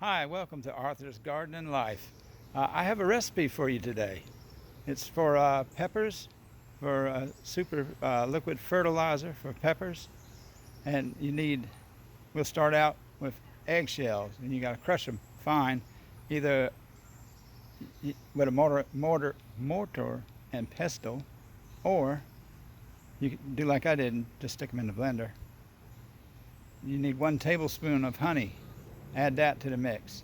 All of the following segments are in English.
Hi, welcome to Arthur's Garden and Life. I have a recipe for you today. It's for peppers, for super liquid fertilizer for peppers. And we'll start out with eggshells, and you got to crush them fine, either with a mortar and pestle, or you can do like I did and just stick them in the blender. You need 1 tablespoon of honey. Add that to the mix.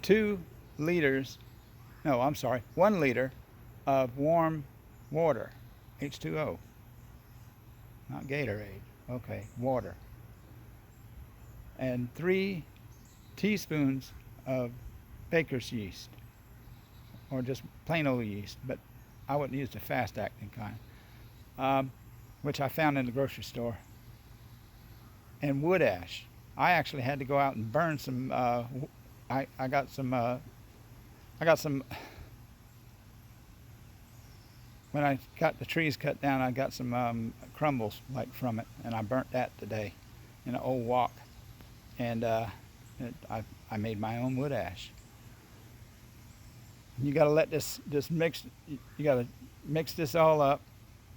2 liters, no, I'm sorry, 1 liter of warm water, H2O, not Gatorade, okay, water. And 3 teaspoons of baker's yeast, or just plain old yeast, but I wouldn't use the fast acting kind, which I found in the grocery store. And wood ash. I actually had to go out and burn some. I got some. When I got the trees cut down, I got some crumbles like from it, and I burnt that today in an old wok. And I made my own wood ash. You got to let this mix. You got to mix this all up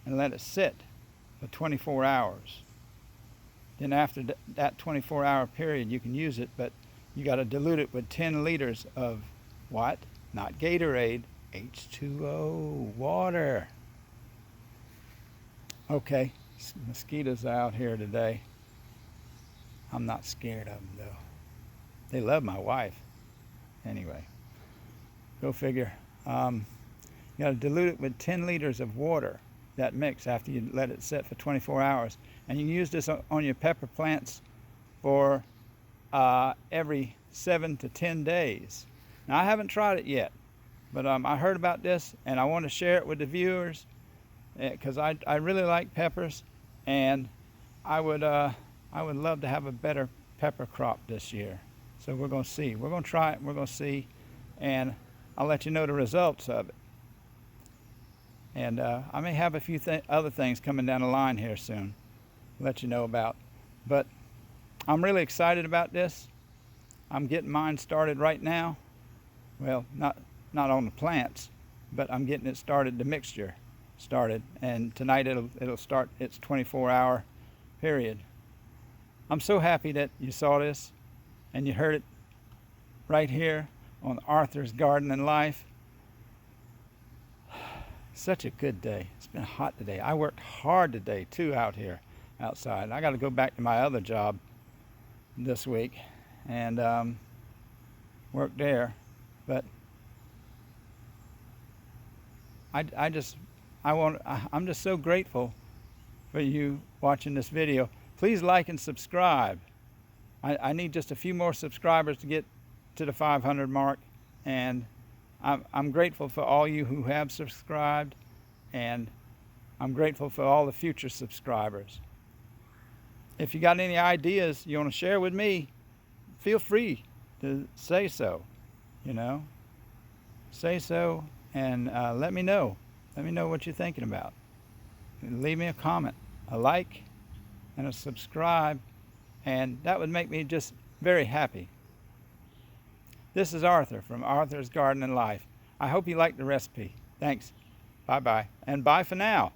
and let it sit for 24 hours. Then after that 24-hour period, you can use it, but you got to dilute it with 10 liters of what? Not Gatorade, H2O, water. Okay, mosquitoes are out here today. I'm not scared of them, though. They love my wife. Anyway, go figure. You got to dilute it with 10 liters of water, that mix, after you let it sit for 24 hours. And you can use this on your pepper plants for every 7 to 10 days. Now, I haven't tried it yet, but I heard about this and I want to share it with the viewers because I really like peppers, and I would love to have a better pepper crop this year. So we're going to see. We're going to try it. We're going to see, and I'll let you know the results of it. And I may have a few other things coming down the line here soon, let you know about. But I'm really excited about this. I'm getting mine started right now. Well, not on the plants, but I'm getting it started, the mixture started. And tonight it'll start its 24-hour period. I'm so happy that you saw this and you heard it right here on Arthur's Garden and Life. Such a good day. It's been hot today. I worked hard today too out here outside. I got to go back to my other job this week and work there. But I'm just so grateful for you watching this video. Please like and subscribe. I need just a few more subscribers to get to the 500 mark, and I'm grateful for all you who have subscribed, and I'm grateful for all the future subscribers. If you got any ideas you want to share with me, feel free to say so, Say so and let me know. Let me know what you're thinking about. Leave me a comment, a like, and a subscribe, and that would make me just very happy. This is Arthur from Arthur's Garden and Life. I hope you liked the recipe. Thanks. Bye-bye. And bye for now.